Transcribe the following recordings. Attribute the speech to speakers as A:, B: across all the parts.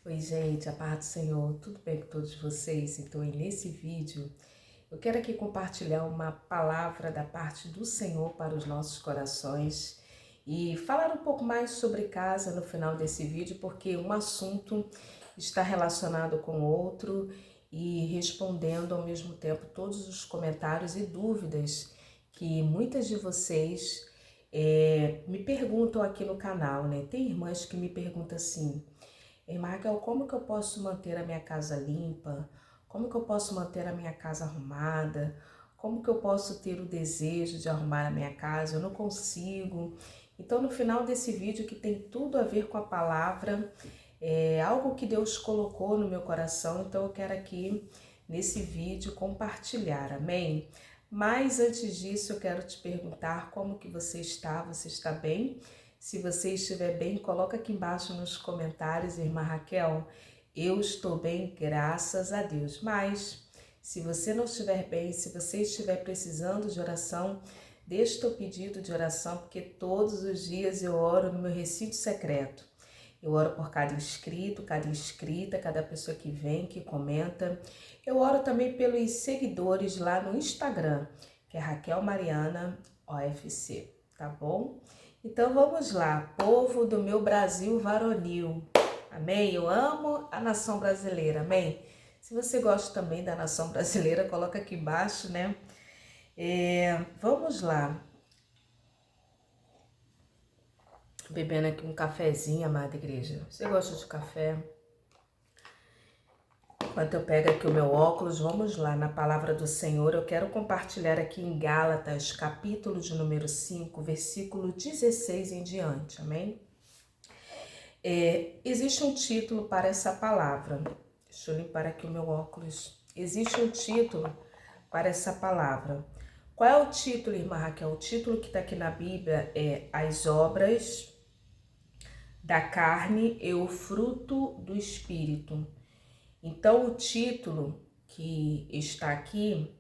A: Oi, gente, a paz do Senhor, tudo bem com todos vocês? Então, nesse vídeo, eu quero aqui compartilhar uma palavra da parte do Senhor para os nossos corações e falar um pouco mais sobre casa no final desse vídeo, porque um assunto está relacionado com o outro e respondendo ao mesmo tempo todos os comentários e dúvidas que muitas de vocês me perguntam aqui no canal, né? Tem irmãs que me perguntam assim: Irmã Raquel, como que eu posso manter a minha casa limpa? Como que eu posso manter a minha casa arrumada? Como que eu posso ter o desejo de arrumar a minha casa? Eu não consigo. Então, no final desse vídeo, que tem tudo a ver com a palavra, é algo que Deus colocou no meu coração, então eu quero aqui, nesse vídeo, compartilhar, amém? Mas antes disso, eu quero te perguntar como que você está? Você está bem? Se você estiver bem, coloca aqui embaixo nos comentários, irmã Raquel, eu estou bem, graças a Deus. Mas, se você não estiver bem, se você estiver precisando de oração, deixa o teu pedido de oração, porque todos os dias eu oro no meu recinto secreto. Eu oro por cada inscrito, cada inscrita, cada pessoa que vem, que comenta. Eu oro também pelos seguidores lá no Instagram, que é Raquel Mariana OFC, tá bom? Então vamos lá, povo do meu Brasil varonil, amém? Eu amo a nação brasileira, amém? Se você gosta também da nação brasileira, coloca aqui embaixo, né? Vamos lá, bebendo aqui um cafezinho, amada igreja. Você gosta de café? Enquanto eu pego aqui o meu óculos, vamos lá na palavra do Senhor. Eu quero compartilhar aqui em Gálatas, capítulo de número 5, versículo 16 em diante, amém? Existe um título para essa palavra. Deixa eu limpar aqui o meu óculos. Existe um título para essa palavra. Qual é o título, irmã Raquel? O título que está aqui na Bíblia é As Obras da Carne e o Fruto do Espírito. Então, o título que está aqui,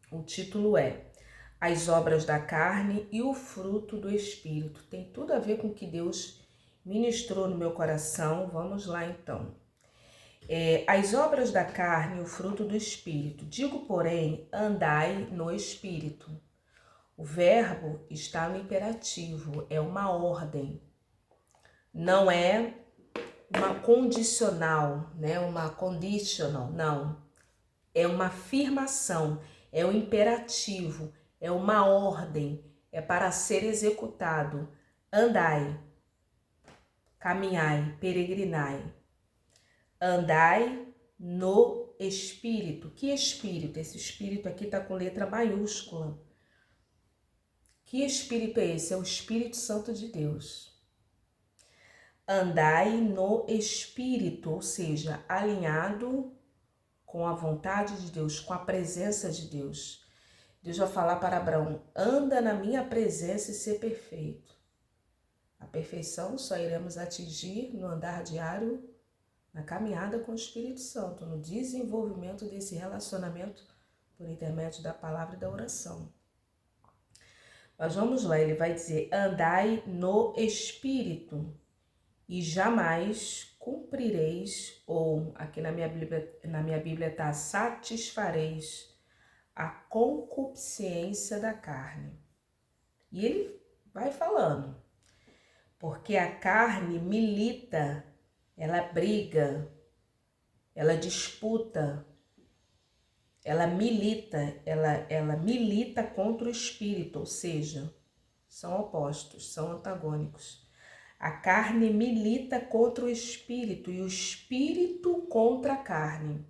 A: o título é As Obras da Carne e o Fruto do Espírito. Tem tudo a ver com o que Deus ministrou no meu coração. Vamos lá, então. As obras da carne e o fruto do Espírito. Digo, porém, andai no Espírito. O verbo está no imperativo, é uma ordem. Não é uma condicional, né? Uma conditional, não. É uma afirmação, é um imperativo, é uma ordem, é para ser executado. Andai, caminhai, peregrinai. Andai no Espírito. Que Espírito? Esse Espírito aqui está com letra maiúscula. Que Espírito é esse? É o Espírito Santo de Deus. Andai no Espírito, ou seja, alinhado com a vontade de Deus, com a presença de Deus. Deus vai falar para Abraão: anda na minha presença e ser perfeito. A perfeição só iremos atingir no andar diário, na caminhada com o Espírito Santo, no desenvolvimento desse relacionamento por intermédio da palavra e da oração. Mas vamos lá, ele vai dizer: andai no Espírito e jamais cumprireis, ou aqui na minha Bíblia está, satisfareis a concupiscência da carne. E ele vai falando, porque a carne milita, ela briga, ela disputa, ela milita contra o espírito, ou seja, são opostos, são antagônicos. A carne milita contra o espírito e o espírito contra a carne,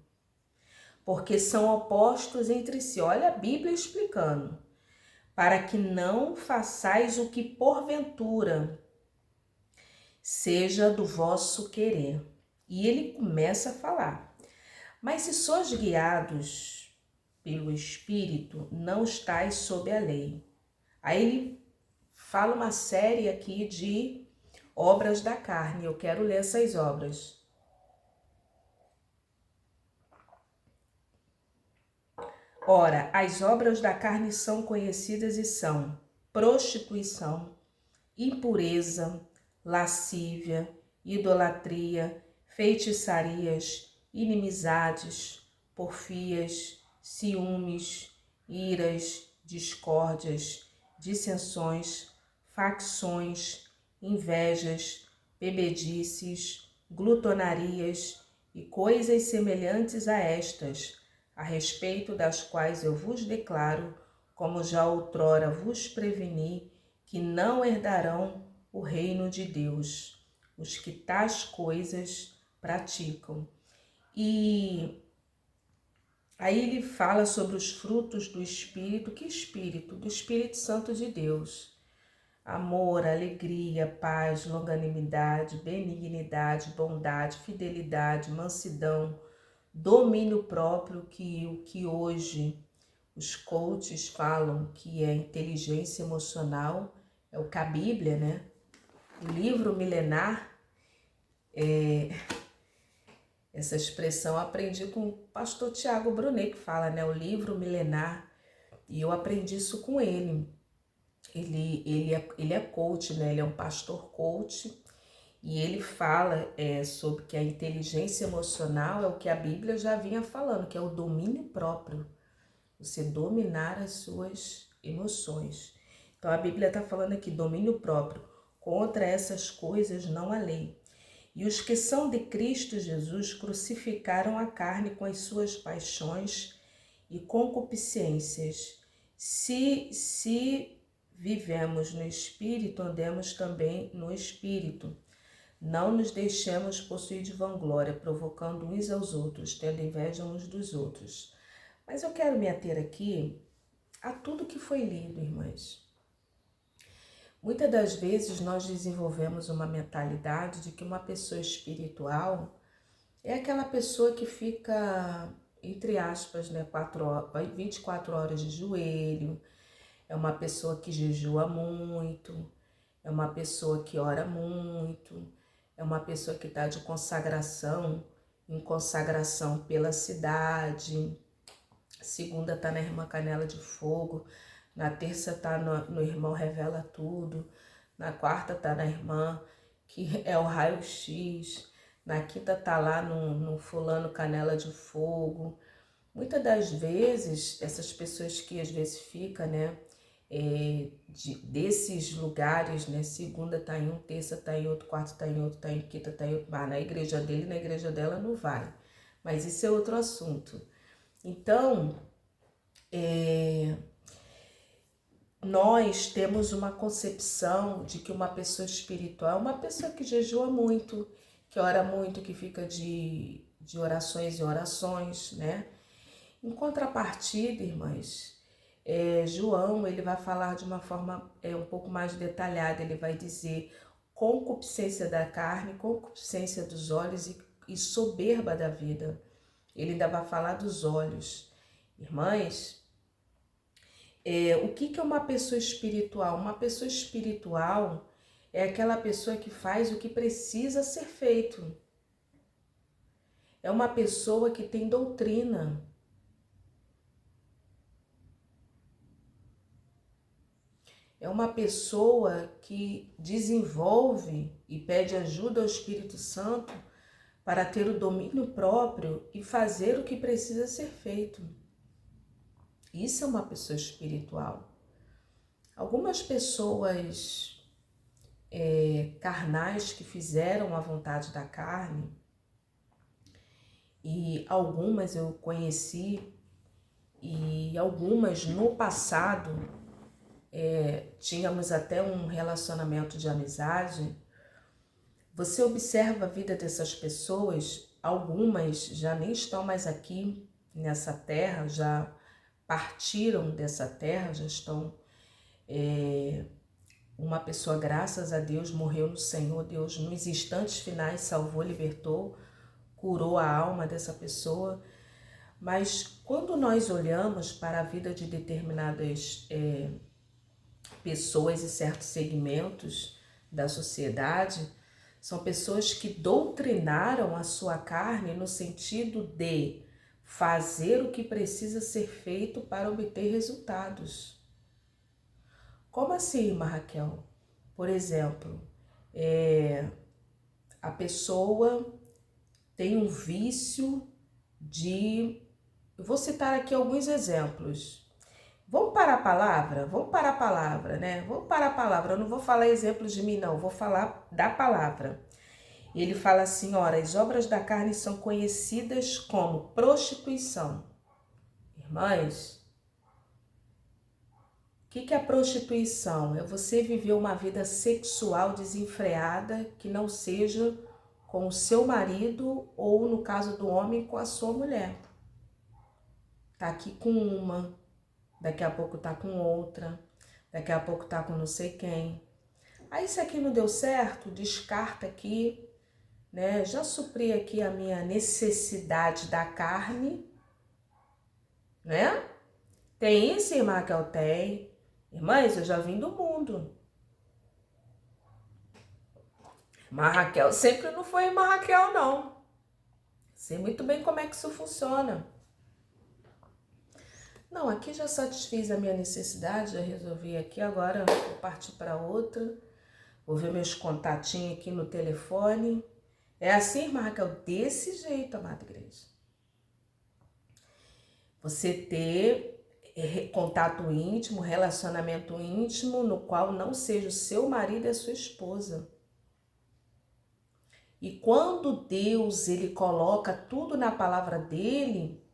A: porque são opostos entre si. Olha a Bíblia explicando. Para que não façais o que porventura seja do vosso querer. E ele começa a falar: mas se sois guiados pelo Espírito, não estáis sob a lei. Aí ele fala uma série aqui de obras da carne. Eu quero ler essas obras. Ora, as obras da carne são conhecidas e são prostituição, impureza, lascívia, idolatria, feitiçarias, inimizades, porfias, ciúmes, iras, discórdias, dissensões, facções, invejas, bebedices, glutonarias e coisas semelhantes a estas, a respeito das quais eu vos declaro, como já outrora vos preveni, que não herdarão o reino de Deus, os que tais coisas praticam. E aí ele fala sobre os frutos do Espírito. Que Espírito? Do Espírito Santo de Deus. Amor, alegria, paz, longanimidade, benignidade, bondade, fidelidade, mansidão, domínio próprio, que o que hoje os coaches falam que é inteligência emocional, é o que a Bíblia, né? O livro milenar, essa expressão eu aprendi com o pastor Tiago Brunet, que fala, né? O livro milenar, e eu aprendi isso com ele. Ele é coach, né? Ele é um pastor coach, e ele fala sobre que a inteligência emocional é o que a Bíblia já vinha falando, que é o domínio próprio. Você dominar as suas emoções. Então a Bíblia está falando aqui, domínio próprio. Contra essas coisas não há lei. E os que são de Cristo Jesus crucificaram a carne com as suas paixões e concupiscências. Se vivemos no Espírito, andemos também no Espírito. Não nos deixemos possuir de vanglória, provocando uns aos outros, tendo inveja uns dos outros. Mas eu quero me ater aqui a tudo que foi lido, irmãs. Muitas das vezes nós desenvolvemos uma mentalidade de que uma pessoa espiritual é aquela pessoa que fica, entre aspas, né, 24 horas de joelho, é uma pessoa que jejua muito, é uma pessoa que ora muito, é uma pessoa que está de consagração em consagração pela cidade. Segunda tá na Irmã Canela de Fogo, na terça tá no Irmão Revela Tudo, na quarta tá na Irmã que é o Raio-X, na quinta tá lá no Fulano Canela de Fogo. Muitas das vezes, essas pessoas que às vezes ficam, né, desses lugares, né, segunda tá em um, terça tá em outro, quarta tá em outro, tá em quinta tá em outro, mas na igreja dele, na igreja dela não vai. Mas isso é outro assunto. Então, nós temos uma concepção de que uma pessoa espiritual é uma pessoa que jejua muito, que ora muito, que fica de orações em orações, né? Em contrapartida, irmãs, João, ele vai falar de uma forma um pouco mais detalhada, ele vai dizer concupiscência da carne, concupiscência dos olhos e soberba da vida. Ele ainda vai falar dos olhos. Irmãs, o que é uma pessoa espiritual? Uma pessoa espiritual é aquela pessoa que faz o que precisa ser feito. É uma pessoa que tem doutrina. É uma pessoa que desenvolve e pede ajuda ao Espírito Santo para ter o domínio próprio e fazer o que precisa ser feito. Isso é uma pessoa espiritual. Algumas pessoas carnais que fizeram a vontade da carne, e algumas eu conheci, e algumas no passado tínhamos até um relacionamento de amizade. Você observa a vida dessas pessoas, algumas já nem estão mais aqui nessa terra, já partiram dessa terra, já estão... Uma pessoa, graças a Deus, morreu no Senhor. Deus, nos instantes finais, salvou, libertou, curou a alma dessa pessoa. Mas quando nós olhamos para a vida de determinadas pessoas e certos segmentos da sociedade, são pessoas que doutrinaram a sua carne no sentido de fazer o que precisa ser feito para obter resultados. Como assim, irmã Raquel? Por exemplo, a pessoa tem um vício de... Eu vou citar aqui alguns exemplos. Vamos parar a palavra? Vamos parar a palavra, né? Vamos parar a palavra. Eu não vou falar exemplos de mim, não. Vou falar da palavra. Ele fala assim, ora, as obras da carne são conhecidas como prostituição. Irmãs, o que é a prostituição? É você viver uma vida sexual desenfreada que não seja com o seu marido ou, no caso do homem, com a sua mulher. Tá aqui com uma, daqui a pouco tá com outra, daqui a pouco tá com não sei quem. Aí isso aqui não deu certo, descarta aqui, né? Já supri aqui a minha necessidade da carne, né? Tem isso, irmã Raquel? Tem. Irmãs, eu já vim do mundo. Irmã Raquel sempre não foi irmã Raquel, não. Sei muito bem como é que isso funciona. Não, aqui já satisfiz a minha necessidade, já resolvi aqui, agora vou partir para outra. Vou ver meus contatinhos aqui no telefone. É assim, irmã Raquel, desse jeito, amada igreja. Você ter contato íntimo, relacionamento íntimo, no qual não seja o seu marido e a sua esposa. E quando Deus, ele coloca tudo na palavra dele,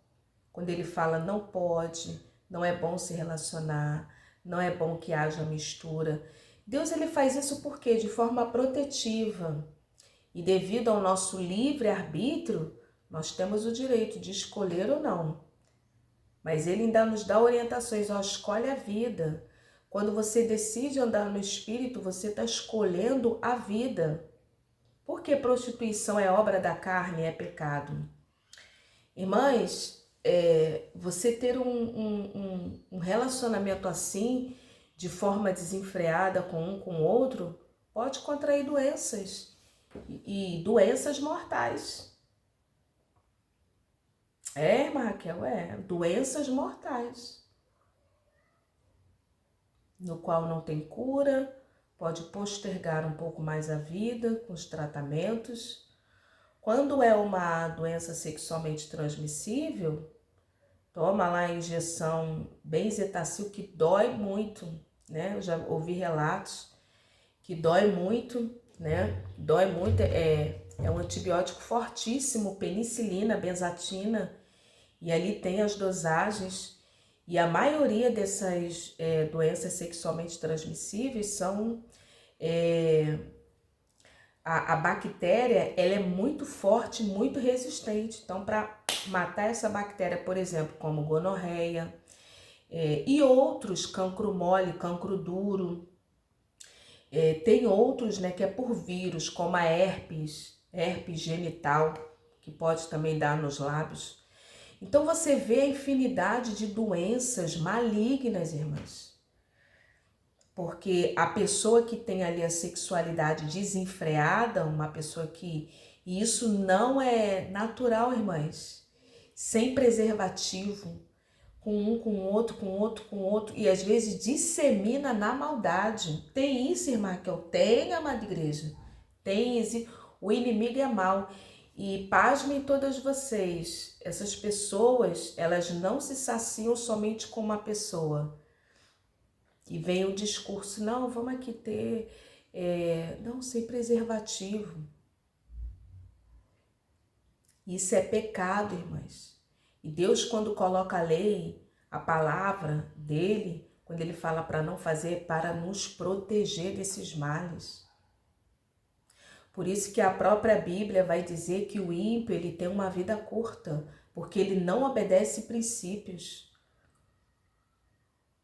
A: quando ele fala não pode, não é bom se relacionar, não é bom que haja mistura, Deus, ele faz isso por quê? De forma protetiva. E devido ao nosso livre-arbítrio, nós temos o direito de escolher ou não. Mas ele ainda nos dá orientações, ó, escolhe a vida. Quando você decide andar no Espírito, você está escolhendo a vida. Porque prostituição é obra da carne, é pecado. Irmãs, você ter um relacionamento assim, de forma desenfreada com um com o outro, pode contrair doenças, e doenças mortais. Irmã Raquel, doenças mortais, no qual não tem cura, pode postergar um pouco mais a vida com os tratamentos. Quando é uma doença sexualmente transmissível, toma lá a injeção benzetacil, que dói muito, né? Eu já ouvi relatos que dói muito, né? Dói muito, é um antibiótico fortíssimo, penicilina, benzatina, e ali tem as dosagens, e a maioria dessas doenças sexualmente transmissíveis são... A bactéria, ela é muito forte, muito resistente. Então, para matar essa bactéria, por exemplo, como gonorreia e outros, cancro mole, cancro duro, tem outros, né, que é por vírus, como a herpes genital, que pode também dar nos lábios. Então você vê a infinidade de doenças malignas, irmãs. Porque a pessoa que tem ali a sexualidade desenfreada, uma pessoa que... E isso não é natural, irmãs. Sem preservativo, com outro, e às vezes dissemina na maldade. Tem isso, irmã, que eu tenho, amada igreja. Tem isso. O inimigo é mau. E pasmem todas vocês, essas pessoas, elas não se saciam somente com uma pessoa. E vem o discurso, não, vamos aqui ter, não, sem preservativo. Isso é pecado, irmãs. E Deus, quando coloca a lei, a palavra dele, quando ele fala para não fazer, é para nos proteger desses males. Por isso que a própria Bíblia vai dizer que o ímpio, ele tem uma vida curta, porque ele não obedece princípios.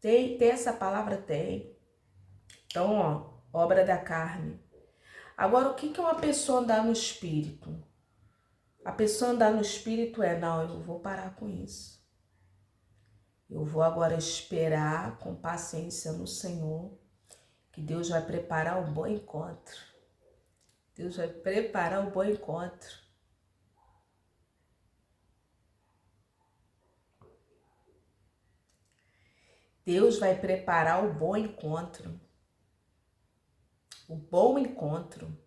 A: Tem essa palavra? Tem. Então, ó, obra da carne. Agora, o que é uma pessoa andar no Espírito? A pessoa andar no Espírito não, eu vou parar com isso. Eu vou agora esperar com paciência no Senhor, que Deus vai preparar um bom encontro. Deus vai preparar um bom encontro. Deus vai preparar o bom encontro. O bom encontro.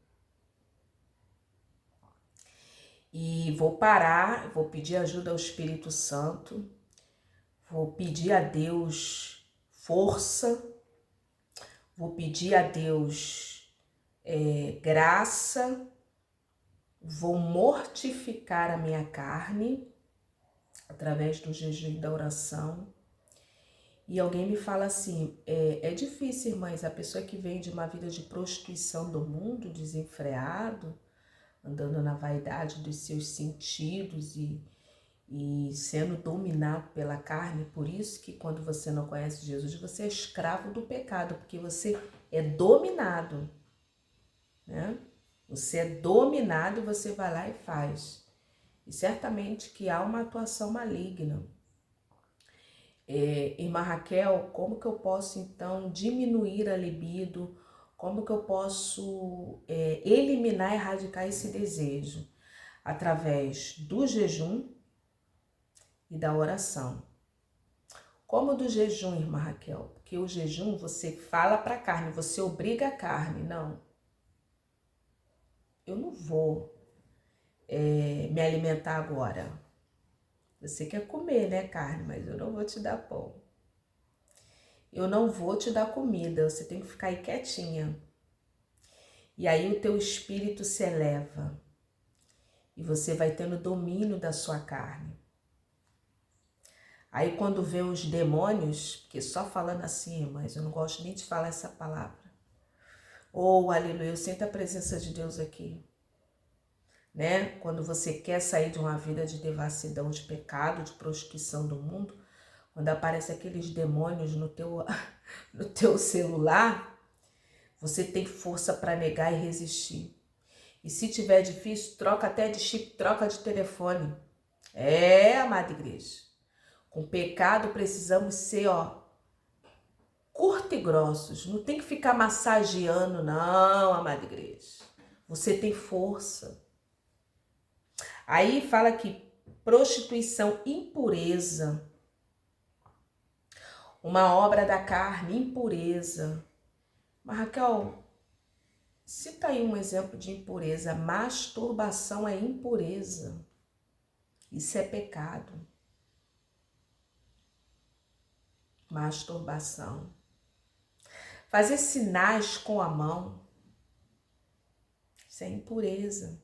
A: E vou parar, vou pedir ajuda ao Espírito Santo, vou pedir a Deus força, vou pedir a Deus graça, vou mortificar a minha carne através do jejum e da oração. E alguém me fala assim, é difícil, irmãs, a pessoa que vem de uma vida de prostituição do mundo, desenfreado, andando na vaidade dos seus sentidos e sendo dominado pela carne. Por isso que quando você não conhece Jesus, você é escravo do pecado, porque você é dominado, né? Você é dominado e você vai lá e faz. E certamente que há uma atuação maligna. Irmã Raquel, como que eu posso então diminuir a libido? Como que eu posso eliminar, erradicar esse desejo? Através do jejum e da oração. Como do jejum, irmã Raquel? Porque o jejum você fala para a carne, você obriga a carne. Não, eu não vou me alimentar agora. Você quer comer, né, carne? Mas eu não vou te dar pão. Eu não vou te dar comida, você tem que ficar aí quietinha. E aí o teu espírito se eleva e você vai tendo domínio da sua carne. Aí quando vê os demônios, porque só falando assim, mas eu não gosto nem de falar essa palavra. Oh, aleluia, eu sinto a presença de Deus aqui. Né? Quando você quer sair de uma vida de devassidão, de pecado, de prostituição do mundo, quando aparecem aqueles demônios no teu celular, você tem força para negar e resistir. E se tiver difícil, troca até de chip, troca de telefone. Amada igreja. Com pecado precisamos ser, curto e grossos. Não tem que ficar massageando, não, amada igreja. Você tem força. Aí fala que prostituição, impureza. Uma obra da carne, impureza. Mas Raquel, cita aí um exemplo de impureza. Masturbação é impureza. Isso é pecado. Masturbação. Fazer sinais com a mão. Isso é impureza.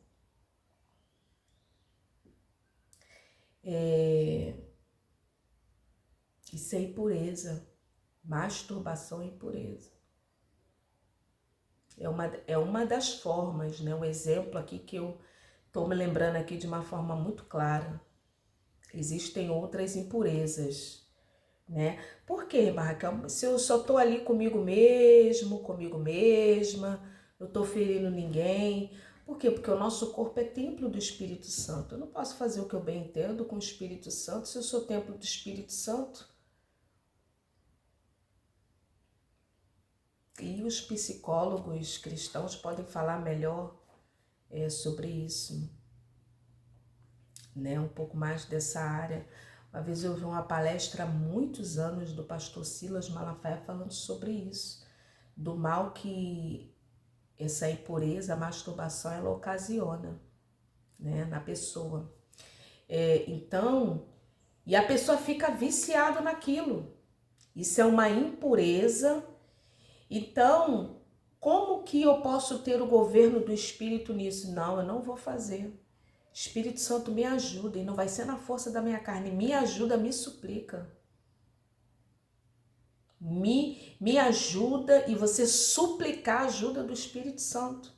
A: Isso é impureza. Masturbação é impureza. É uma das formas, né? Um exemplo aqui que eu estou me lembrando aqui de uma forma muito clara. Existem outras impurezas, né? Por quê, Raquel? Se eu só estou ali comigo mesmo, comigo mesma, não estou ferindo ninguém. Por quê? Porque o nosso corpo é templo do Espírito Santo. Eu não posso fazer o que eu bem entendo com o Espírito Santo se eu sou templo do Espírito Santo. E os psicólogos cristãos podem falar melhor sobre isso, né? Um pouco mais dessa área. Uma vez eu vi uma palestra há muitos anos do pastor Silas Malafaia falando sobre isso, do mal que essa impureza, a masturbação, ela ocasiona, né, na pessoa. Então, e a pessoa fica viciada naquilo. Isso é uma impureza. Então, como que eu posso ter o governo do Espírito nisso? Não, eu não vou fazer. Espírito Santo me ajuda, e não vai ser na força da minha carne. Me ajuda, me suplica. Me ajuda e você suplicar a ajuda do Espírito Santo.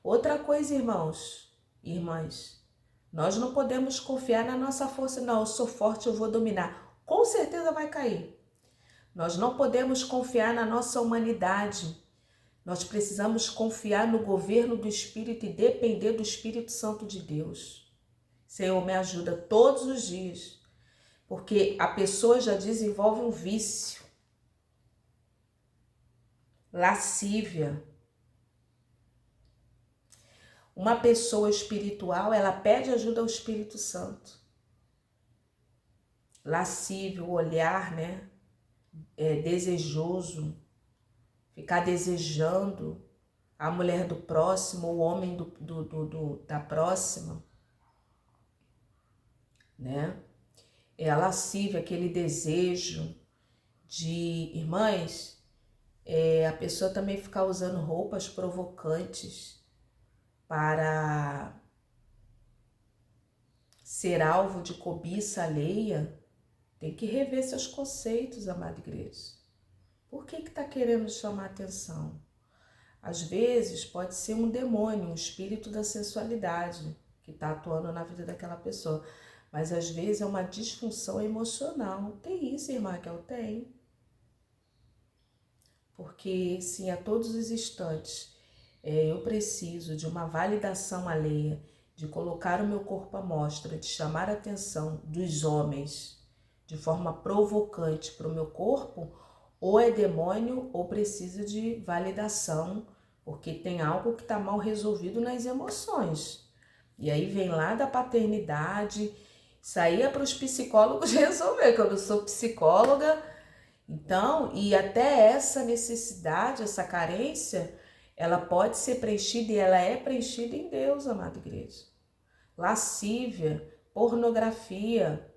A: Outra coisa, irmãos e irmãs, nós não podemos confiar na nossa força. Não, eu sou forte, eu vou dominar. Com certeza vai cair. Nós não podemos confiar na nossa humanidade. Nós precisamos confiar no governo do Espírito e depender do Espírito Santo de Deus. Senhor, me ajuda todos os dias, porque a pessoa já desenvolve um vício, lascívia. Uma pessoa espiritual, ela pede ajuda ao Espírito Santo. Lascívio, olhar, né? Desejoso, ficar desejando a mulher do próximo, o homem da próxima. né? É a lascívia, aquele desejo de, irmãs, a pessoa também ficar usando roupas provocantes para ser alvo de cobiça alheia, tem que rever seus conceitos, amada igreja. Por que está querendo chamar atenção? Às vezes pode ser um demônio, um espírito da sensualidade que está atuando na vida daquela pessoa. Mas às vezes é uma disfunção emocional. Tem isso, irmã Raquel? Tem. Porque sim, a todos os instantes eu preciso de uma validação alheia, de colocar o meu corpo à mostra, de chamar a atenção dos homens de forma provocante para o meu corpo, ou é demônio ou precisa de validação, porque tem algo que está mal resolvido nas emoções. E aí vem lá da paternidade, saía para os psicólogos resolver, que eu não sou psicóloga. Então, e até essa necessidade, essa carência, ela pode ser preenchida e ela é preenchida em Deus, amada igreja. Lascívia, pornografia,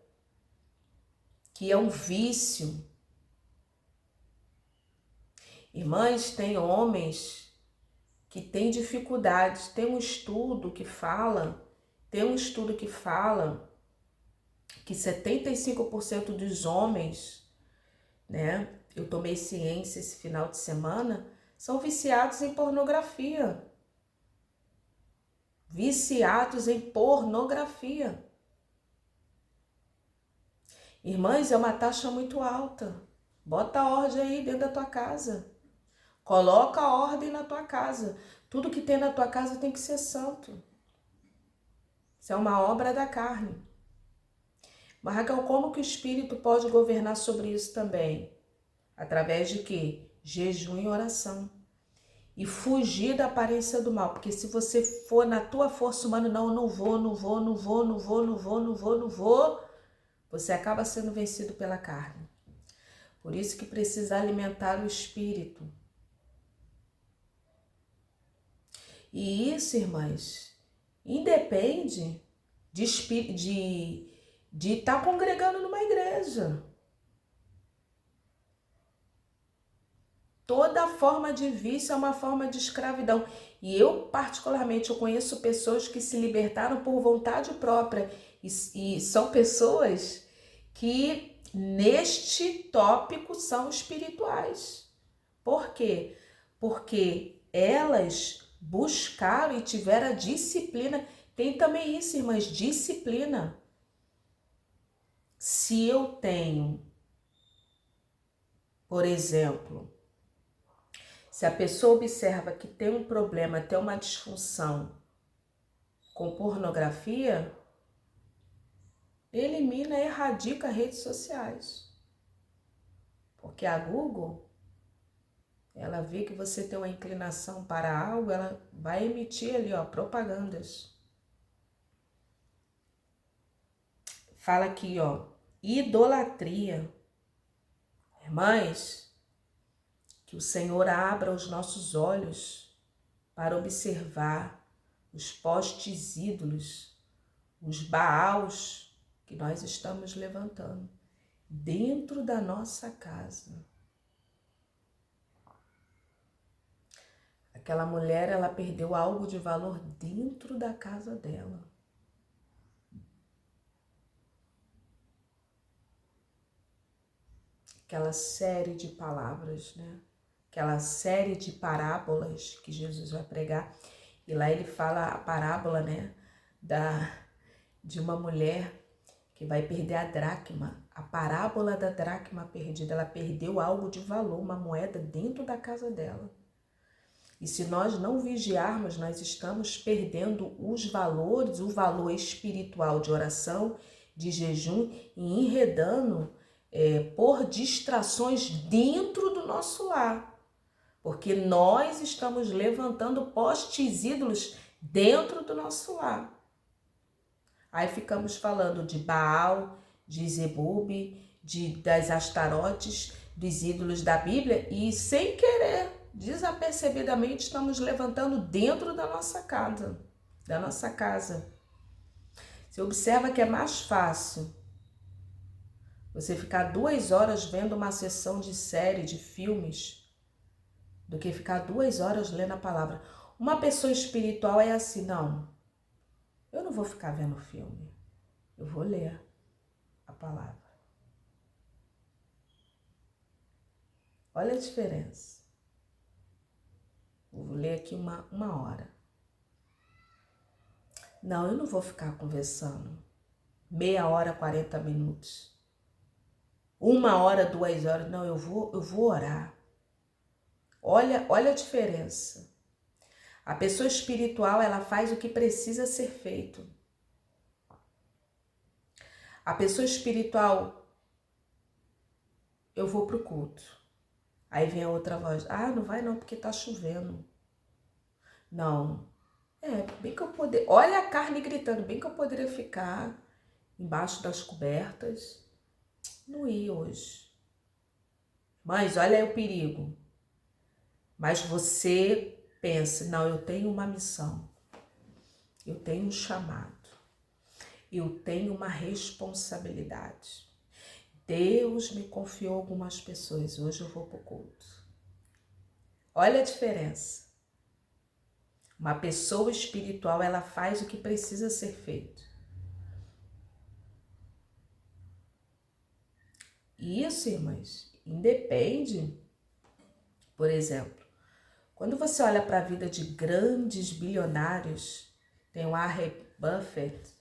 A: que é um vício. Irmãs, tem homens que têm dificuldades. Tem um estudo que fala que 75% dos homens, né? Eu tomei ciência esse final de semana, são viciados em pornografia. Viciados em pornografia. Irmãs, é uma taxa muito alta. Bota a ordem aí dentro da tua casa. Coloca a ordem na tua casa. Tudo que tem na tua casa tem que ser santo. Isso é uma obra da carne. Mas, Raquel, como que o Espírito pode governar sobre isso também? Através de quê? Jejum e oração. E fugir da aparência do mal. Porque se você for na tua força humana, não vou, você acaba sendo vencido pela carne. Por isso que precisa alimentar o Espírito. E isso, irmãs, independe de estar congregando numa igreja. Toda forma de vício é uma forma de escravidão. E eu, particularmente, eu conheço pessoas que se libertaram por vontade própria. E são pessoas que, neste tópico, são espirituais. Por quê? Porque elas buscaram e tiveram a disciplina. Tem também isso, irmãs, disciplina. Se eu tenho, por exemplo, se a pessoa observa que tem um problema, tem uma disfunção com pornografia, elimina, erradica redes sociais. Porque a Google, ela vê que você tem uma inclinação para algo, ela vai emitir ali, propagandas. Fala aqui, idolatria. Irmãs, que o Senhor abra os nossos olhos para observar os postes ídolos, os baals que nós estamos levantando dentro da nossa casa. Aquela mulher, ela perdeu algo de valor dentro da casa dela. Aquela série de palavras, né? Aquela série de parábolas que Jesus vai pregar. E lá ele fala a parábola, né? De uma mulher que vai perder a dracma. A parábola da dracma perdida. Ela perdeu algo de valor, uma moeda dentro da casa dela. E se nós não vigiarmos, nós estamos perdendo os valores, o valor espiritual de oração, de jejum e enredando por distrações dentro do nosso lar. Porque nós estamos levantando postes ídolos dentro do nosso lar. Aí ficamos falando de Baal, de Zebub, das Astarotes, dos ídolos da Bíblia e sem querer, desapercebidamente, estamos levantando dentro da nossa casa. Você observa que é mais fácil você ficar 2 horas vendo uma sessão de série, de filmes, do que ficar 2 horas lendo a palavra. Uma pessoa espiritual é assim, não, eu não vou ficar vendo filme, eu vou ler a palavra. Olha a diferença. Vou ler aqui uma hora. Não, eu não vou ficar conversando meia hora, 40 minutos. 1 hora, 2 horas. Não, eu vou orar. Olha a diferença. A pessoa espiritual, ela faz o que precisa ser feito. A pessoa espiritual, eu vou pro culto. Aí vem a outra voz, não vai não, porque tá chovendo. Não, bem que eu poderia, olha a carne gritando, bem que eu poderia ficar embaixo das cobertas, não ia hoje. Mas olha aí o perigo. Mas você pensa, não, eu tenho uma missão, eu tenho um chamado, eu tenho uma responsabilidade. Deus me confiou algumas pessoas, hoje eu vou pro culto. Olha a diferença. Uma pessoa espiritual, ela faz o que precisa ser feito. E isso, irmãs, independe, por exemplo, quando você olha para a vida de grandes bilionários, tem o Warren Buffett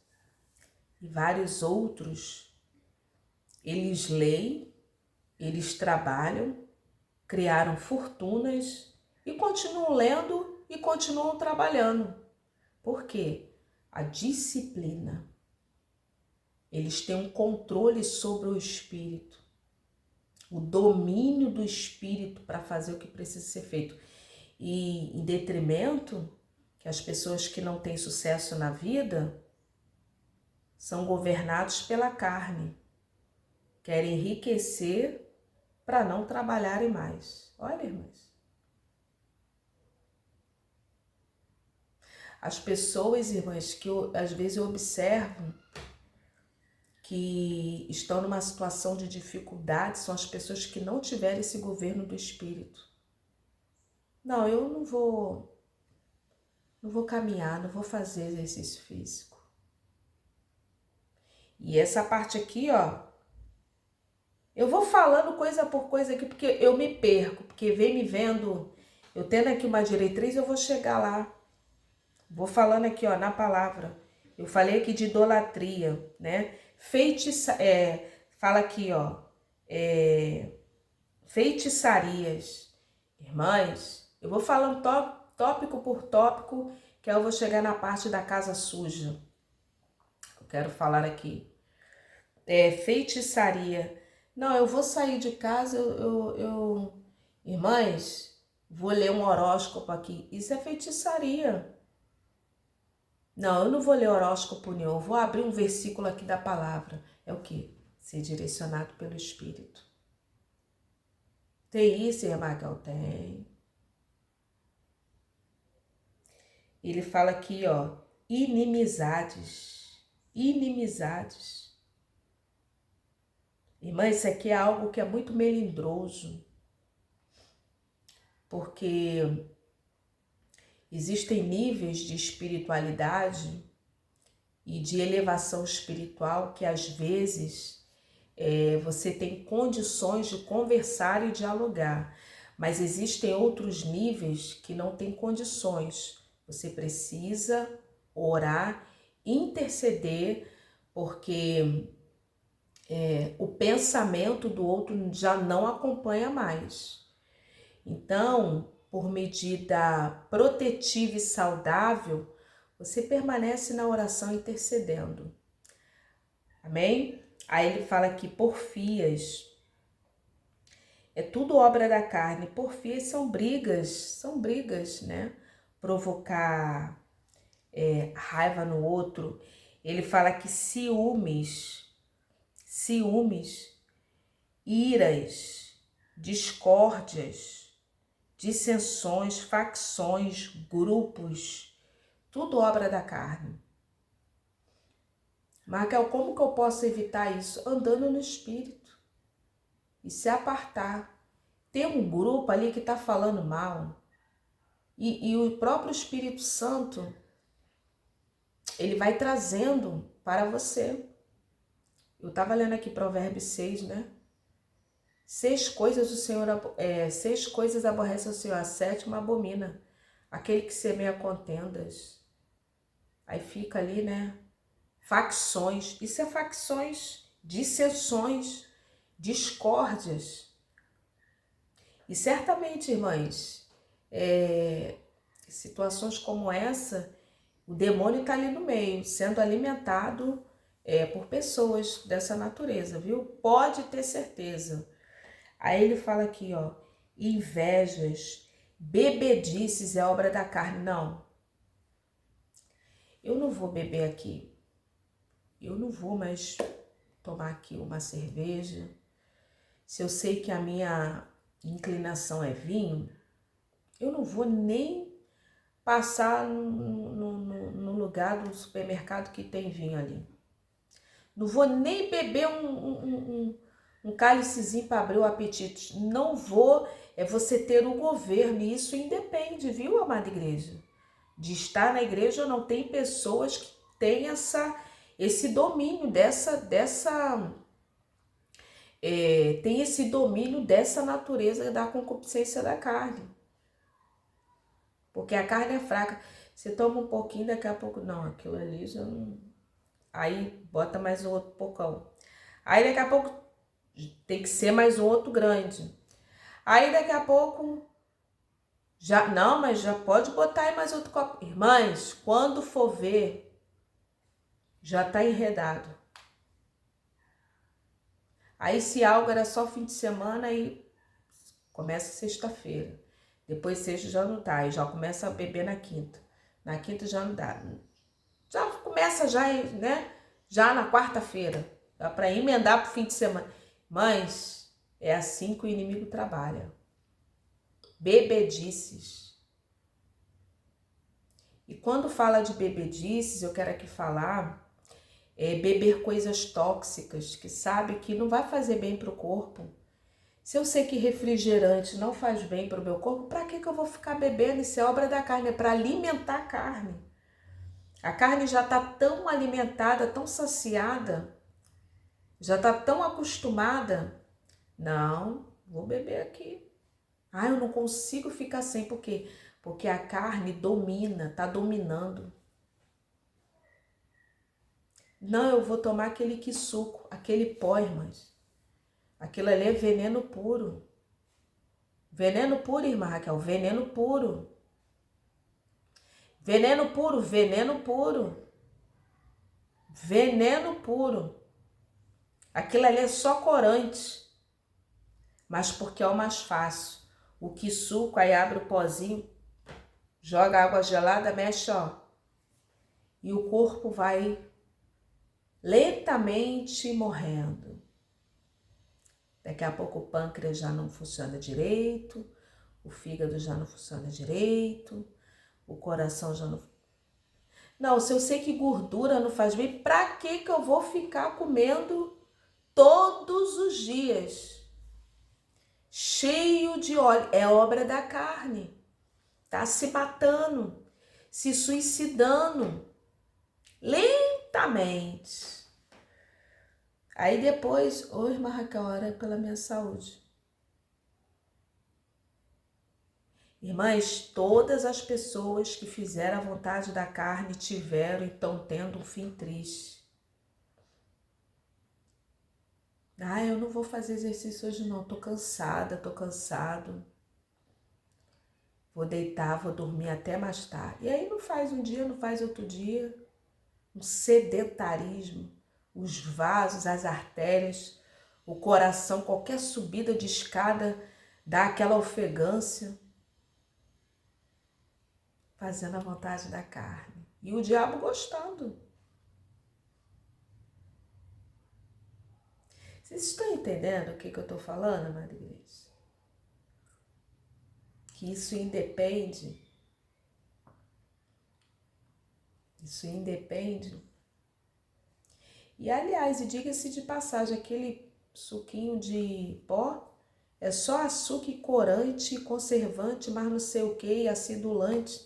A: e vários outros, eles leem, eles trabalham, criaram fortunas e continuam lendo e continuam trabalhando. Por quê? A disciplina. Eles têm um controle sobre o espírito, o domínio do espírito para fazer o que precisa ser feito. E em detrimento que as pessoas que não têm sucesso na vida são governados pela carne, querem enriquecer para não trabalharem mais. Olha, irmãs. As pessoas, irmãs, que às vezes eu observo que estão numa situação de dificuldade são as pessoas que não tiverem esse governo do espírito. Não, eu não vou caminhar, não vou fazer exercício físico. E essa parte aqui, ó, eu vou falando coisa por coisa aqui porque eu me perco, porque vem me vendo, eu tendo aqui uma diretriz, eu vou chegar lá. Vou falando aqui, ó, na palavra. Eu falei aqui de idolatria, né? Fala aqui, ó, feitiçarias. Irmãs, eu vou falando tópico por tópico, que eu vou chegar na parte da casa suja. Eu quero falar aqui. Feitiçaria. Não, eu vou sair de casa, irmãs, vou ler um horóscopo aqui. Isso é feitiçaria. Não, eu não vou ler horóscopo nenhum, eu vou abrir um versículo aqui da palavra. É o quê? Ser direcionado pelo Espírito. Tem isso, irmã Raquel? Tem. Ele fala aqui, ó, inimizades. Inimizades. Irmã, isso aqui é algo que é muito melindroso. Porque existem níveis de espiritualidade e de elevação espiritual que às vezes você tem condições de conversar e dialogar, mas existem outros níveis que não tem condições. Você precisa orar, interceder, porque o pensamento do outro já não acompanha mais. Então, por medida protetiva e saudável, você permanece na oração intercedendo. Amém? Aí ele fala aqui, porfias. É tudo obra da carne. Porfias são brigas, né? Provocar raiva no outro. Ele fala que ciúmes, iras, discórdias, dissensões, facções, grupos, tudo obra da carne. Mas, Raquel, como que eu posso evitar isso? Andando no Espírito e se apartar. Tem um grupo ali que está falando mal e o próprio Espírito Santo, ele vai trazendo para você. Eu estava lendo aqui Provérbios 6, né? 6 coisas aborrece o Senhor, a sétima abomina. Aquele que semeia contendas. Aí fica ali, né? Facções. Isso é facções, dissensões, discórdias. E certamente, irmãs, situações como essa, o demônio está ali no meio, sendo alimentado por pessoas dessa natureza, viu? Pode ter certeza. Aí ele fala aqui, ó, invejas, bebedices é obra da carne. Não, eu não vou beber aqui. Eu não vou mais tomar aqui uma cerveja. Se eu sei que a minha inclinação é eu não vou nem passar no lugar do supermercado que tem vinho ali. Não vou nem beber um cálicezinho para abrir o apetite. Não vou, é você ter o governo. E isso independe, viu, amada igreja? De estar na igreja ou não. Tem pessoas que têm esse domínio tem esse domínio dessa natureza da concupiscência da carne. Porque a carne é fraca. Você toma um pouquinho, daqui a pouco, não, aquilo ali já não... Aí bota mais um outro pocão. Aí daqui a pouco tem que ser mais um outro grande. Aí daqui a pouco, já não, mas já pode botar aí mais outro copo. Irmãs, quando for ver, já tá enredado. Aí se algo era só fim de semana, aí começa sexta-feira. Depois sexta já não tá, aí já começa a beber na quinta. Na quinta já não dá. Já começa já, né? Já na quarta-feira. Dá para emendar pro fim de semana. Mas é assim que o inimigo trabalha. Bebedices. E quando fala de bebedices, eu quero aqui falar beber coisas tóxicas, que sabe que não vai fazer bem para o corpo. Se eu sei que refrigerante não faz bem para o meu corpo, para que eu vou ficar bebendo? Isso é obra da carne, é para alimentar a carne. A carne já está tão alimentada, tão saciada, já está tão acostumada. Não, vou beber aqui. Eu não consigo ficar sem. Por quê? Porque a carne domina, está dominando. Não, eu vou tomar aquele que suco, aquele pó, irmãs. Aquilo ali é veneno puro. Veneno puro, irmã Raquel, veneno puro. Veneno puro, veneno puro. Veneno puro. Aquilo ali é só corante. Mas porque é o mais fácil. O que suco, aí abre o pozinho, joga água gelada, mexe, ó. E o corpo vai lentamente morrendo. Daqui a pouco o pâncreas já não funciona direito, o fígado já não funciona direito, o coração já não... Não, se eu sei que gordura não faz bem, pra que eu vou ficar comendo todos os dias? Cheio de óleo, é obra da carne. Tá se matando, se suicidando, lentamente. Aí depois, hoje, Marraca, ora pela minha saúde. Irmãs, todas as pessoas que fizeram a vontade da carne tiveram e estão tendo um fim triste. Eu não vou fazer exercício hoje não, tô cansada, tô cansado. Vou deitar, vou dormir até mais tarde. E aí não faz um dia, não faz outro dia. Um sedentarismo, os vasos, as artérias, o coração, qualquer subida de escada dá aquela ofegância. Fazendo a vontade da carne. E o diabo gostando. Vocês estão entendendo o que eu estou falando, amada igreja? Que isso independe. Isso independe. E aliás, e diga-se de passagem, aquele suquinho de pó é só açúcar e corante, conservante, mas não sei o que, acidulante.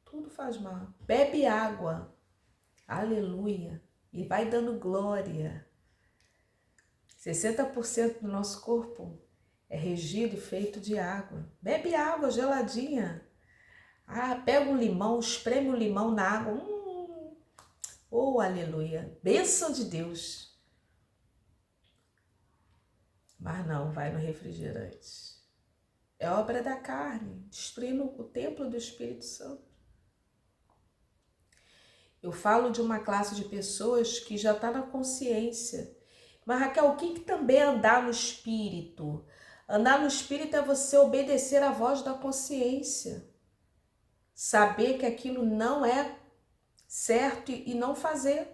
A: Tudo faz mal. Bebe água. Aleluia. E vai dando glória. 60% do nosso corpo é regido e feito de água. Bebe água geladinha. Pega um limão, espreme um limão na água. Oh, aleluia. Bênção de Deus. Mas não, vai no refrigerante. É obra da carne, destruindo o templo do Espírito Santo. Eu falo de uma classe de pessoas que já está na consciência. Mas, Raquel, o que também é andar no Espírito? Andar no Espírito é você obedecer à voz da consciência. Saber que aquilo não é certo e não fazer.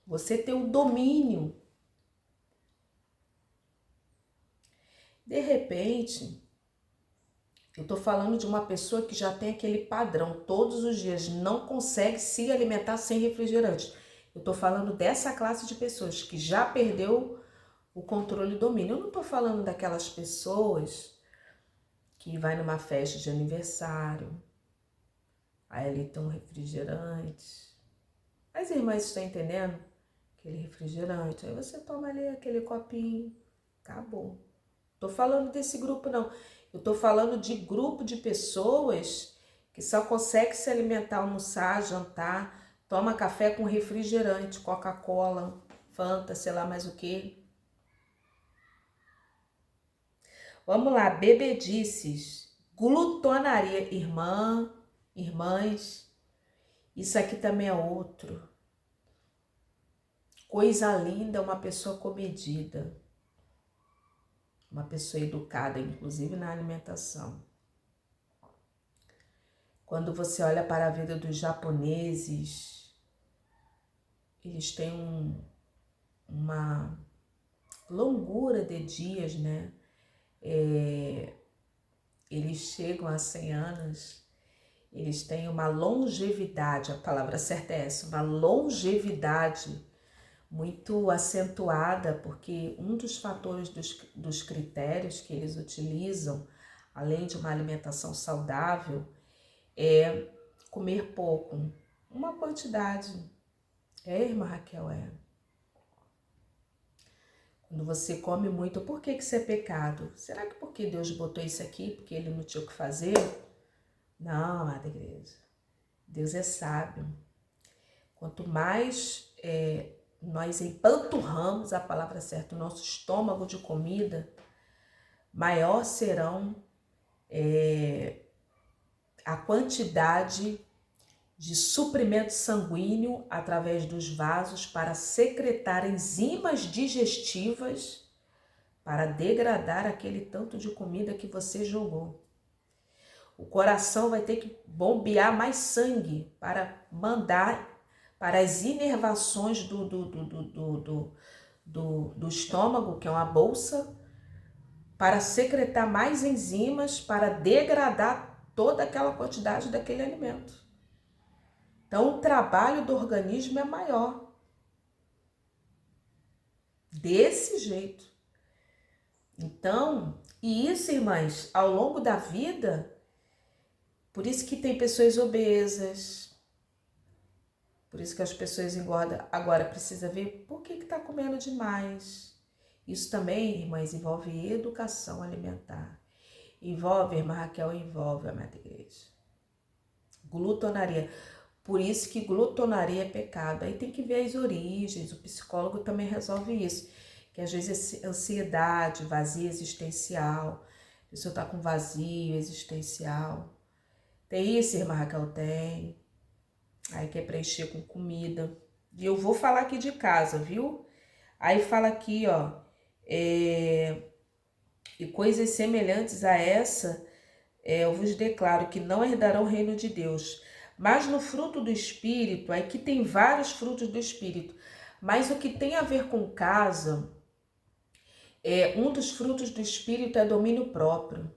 A: Você ter o domínio. De repente, eu estou falando de uma pessoa que já tem aquele padrão, todos os dias não consegue se alimentar sem refrigerante. Eu estou falando dessa classe de pessoas que já perdeu o controle e domínio. Eu não estou falando daquelas pessoas que vai numa festa de aniversário, aí ali tem um refrigerante. As irmãs estão entendendo? Aquele refrigerante, aí você toma ali aquele copinho, acabou. Tô falando desse grupo não, eu tô falando de grupo de pessoas que só consegue se alimentar, almoçar, jantar, toma café com refrigerante, Coca-Cola, Fanta, sei lá mais o que. Vamos lá, bebedices, glutonaria, irmãs, isso aqui também é outro. Coisa linda, uma pessoa comedida. Uma pessoa educada, inclusive na alimentação. Quando você olha para a vida dos japoneses, eles têm uma longura de dias, né? Eles chegam a 100 anos, eles têm uma longevidade, a palavra certa é essa, uma longevidade muito acentuada, porque um dos fatores dos critérios que eles utilizam, além de uma alimentação saudável, é comer pouco, uma quantidade. Irmã Raquel, Quando você come muito, por que isso é pecado? Será que porque Deus botou isso aqui, porque Ele não tinha o que fazer? Não, amada igreja. Deus é sábio. Quanto mais nós empanturramos, a palavra certa, o nosso estômago de comida, maior serão a quantidade de suprimento sanguíneo através dos vasos para secretar enzimas digestivas para degradar aquele tanto de comida que você jogou. O coração vai ter que bombear mais sangue para mandar para as inervações do estômago, que é uma bolsa, para secretar mais enzimas para degradar toda aquela quantidade daquele alimento. Então, o trabalho do organismo é maior. Desse jeito. Então, e isso, irmãs, ao longo da vida, por isso que tem pessoas obesas, por isso que as pessoas engordam. Agora, precisa ver por que está comendo demais. Isso também, irmãs, envolve educação alimentar. Envolve, irmã Raquel, envolve a minha igreja. Glutonaria. Por isso que glutonaria é pecado. Aí tem que ver as origens, o psicólogo também resolve isso. Que às vezes é ansiedade, vazio existencial. A pessoa está com vazio existencial. Tem isso, irmã Raquel? Tem. Aí quer preencher com comida. E eu vou falar aqui de casa, viu? Aí fala aqui, ó. E coisas semelhantes a essa, eu vos declaro que não herdarão o reino de Deus. Mas no fruto do Espírito, aí que tem vários frutos do Espírito. Mas o que tem a ver com casa, um dos frutos do Espírito é domínio próprio.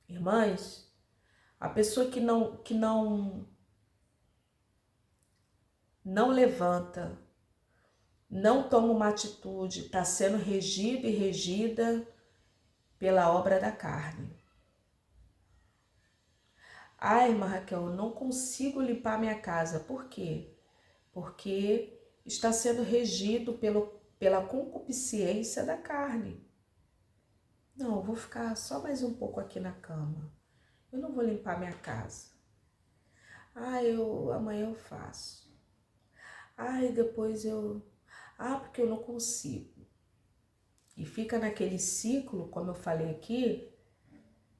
A: Irmãs, a pessoa que não levanta, não toma uma atitude, está sendo regido e regida pela obra da carne. Ai, irmã Raquel, eu não consigo limpar minha casa. Por quê? Porque está sendo regido pela concupiscência da carne. Não, eu vou ficar só mais um pouco aqui na cama. Eu não vou limpar minha casa. Amanhã eu faço. Depois porque eu não consigo. E fica naquele ciclo, como eu falei aqui.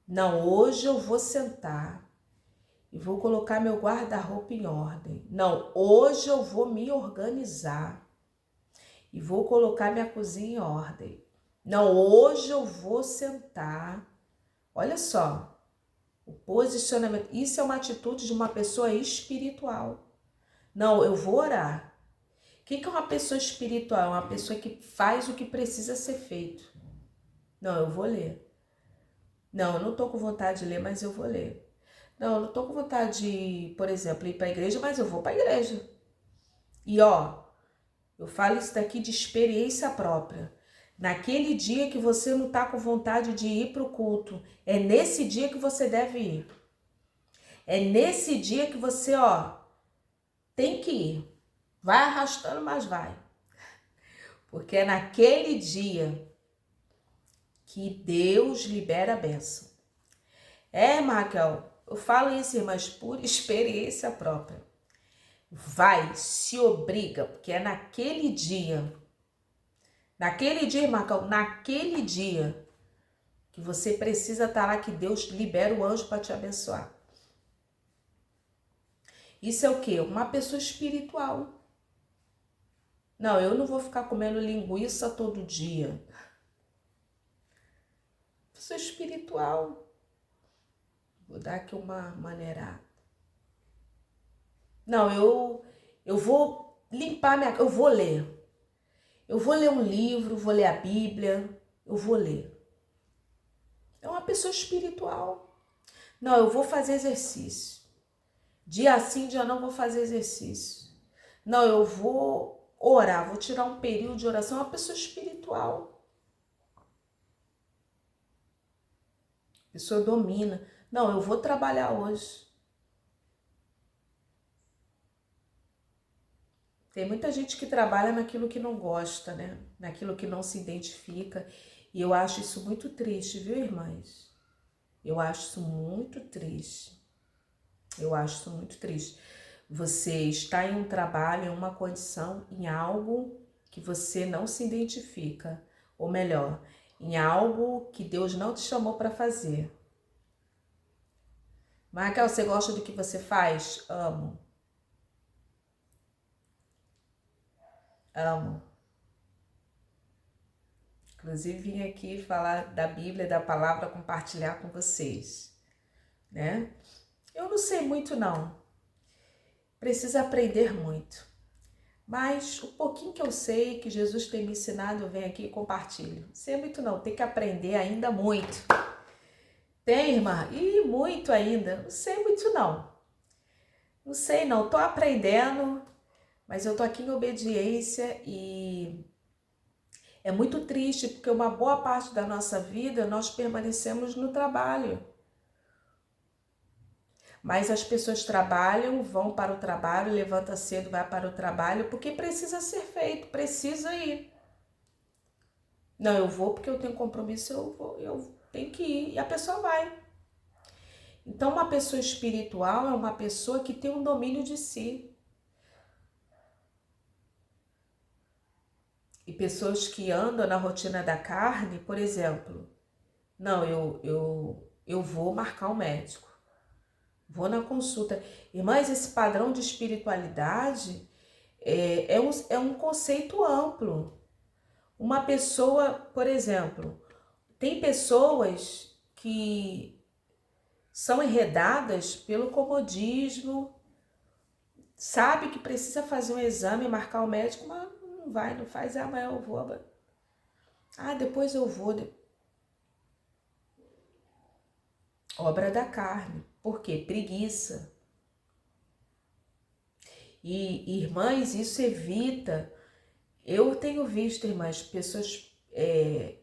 A: Não, hoje eu vou sentar e vou colocar meu guarda-roupa em ordem. Não, hoje eu vou me organizar e vou colocar minha cozinha em ordem. Não, hoje eu vou sentar. Olha só, o posicionamento. Isso é uma atitude de uma pessoa espiritual. Não, eu vou orar. O que é uma pessoa espiritual? É uma pessoa que faz o que precisa ser feito. Não, eu vou ler. Não, eu não estou com vontade de ler, mas eu vou ler. Não, eu não estou com vontade de, por exemplo, ir para a igreja, mas eu vou para a igreja. E eu falo isso daqui de experiência própria. Naquele dia que você não está com vontade de ir para o culto, é nesse dia que você deve ir. É nesse dia que você, tem que ir. Vai arrastando, mas vai. Porque é naquele dia que Deus libera a bênção. Raquel, eu falo isso, mas por experiência própria. Vai, se obriga, porque é naquele dia, Raquel, naquele dia que você precisa estar lá, que Deus libera o anjo para te abençoar. Isso é o quê? Uma pessoa espiritual. Não, eu não vou ficar comendo linguiça todo dia. Pessoa espiritual. Vou dar aqui uma maneirada. Não, eu vou limpar eu vou ler. Eu vou ler um livro, vou ler a Bíblia, eu vou ler. É uma pessoa espiritual. Não, eu vou fazer exercício. Dia sim, dia não vou fazer exercício. Não, eu vou orar, vou tirar um período de oração. É uma pessoa espiritual. A pessoa domina. Não, eu vou trabalhar hoje. Tem muita gente que trabalha naquilo que não gosta, né? Naquilo que não se identifica. E eu acho isso muito triste, viu, irmãs? Eu acho isso muito triste. Eu acho isso muito triste. Você está em um trabalho, em uma condição, em algo que você não se identifica. Ou melhor, em algo que Deus não te chamou para fazer. Mas, Raquel, você gosta do que você faz? Amo. Amo. Inclusive, vim aqui falar da Bíblia, da palavra, compartilhar com vocês, né? Eu não sei muito, não. Preciso aprender muito. Mas o pouquinho que eu sei, que Jesus tem me ensinado, eu venho aqui e compartilho. Não sei muito, não. Tem que aprender ainda muito. Tem, irmã? E muito ainda. Não sei muito, não. Não sei, não. Tô aprendendo, mas eu tô aqui em obediência e é muito triste, porque uma boa parte da nossa vida nós permanecemos no trabalho. Mas as pessoas trabalham, vão para o trabalho, levanta cedo, vai para o trabalho, porque precisa ser feito, precisa ir. Não, eu vou porque eu tenho compromisso, eu tenho que ir. E a pessoa vai. Então, uma pessoa espiritual é uma pessoa que tem um domínio de si. E pessoas que andam na rotina da carne, por exemplo, não, eu vou marcar um médico, vou na consulta. Irmãs, esse padrão de espiritualidade é um conceito amplo. Uma pessoa, por exemplo, tem pessoas que são enredadas pelo comodismo, sabe que precisa fazer um exame, marcar o médico, mas não vai, não faz, amanhã eu vou. Depois eu vou. Obra da carne. Por quê? Preguiça. E, irmãs, isso evita Eu tenho visto, irmãs, pessoas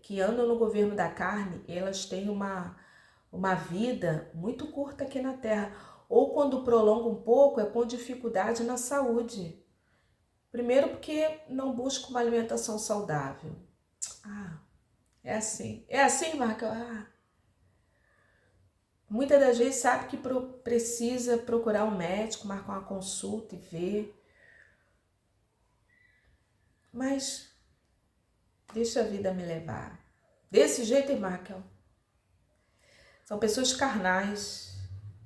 A: que andam no governo da carne, elas têm uma vida muito curta aqui na Terra. Ou quando prolonga um pouco, é com dificuldade na saúde. Primeiro porque não busca uma alimentação saudável. É assim. É assim, Marca? Muitas das vezes sabe que precisa procurar um médico, marcar uma consulta e ver. Mas deixa a vida me levar. Desse jeito, Marca. São pessoas carnais,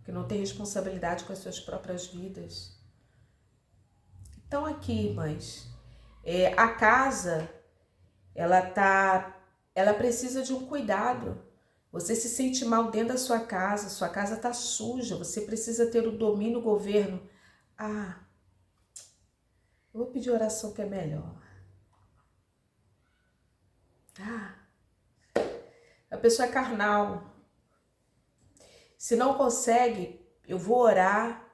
A: que não têm responsabilidade com as suas próprias vidas. Então aqui, irmãs, a casa, ela precisa de um cuidado. Você se sente mal dentro da sua casa está suja, você precisa ter o domínio, o governo. Eu vou pedir oração que é melhor. A pessoa é carnal. Se não consegue, eu vou orar,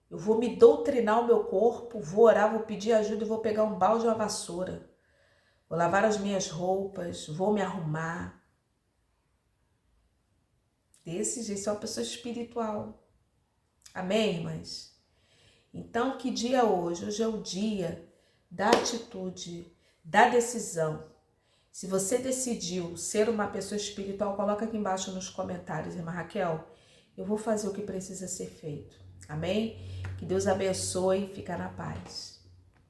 A: eu vou me doutrinar o meu corpo, vou orar, vou pedir ajuda e vou pegar um balde e uma vassoura. Vou lavar as minhas roupas, vou me arrumar. Desse jeito, sou uma pessoa espiritual. Amém, irmãs? Então, que dia é hoje? Hoje é o dia da atitude, da decisão. Se você decidiu ser uma pessoa espiritual, coloca aqui embaixo nos comentários, irmã Raquel. Eu vou fazer o que precisa ser feito. Amém? Que Deus abençoe e fica na paz.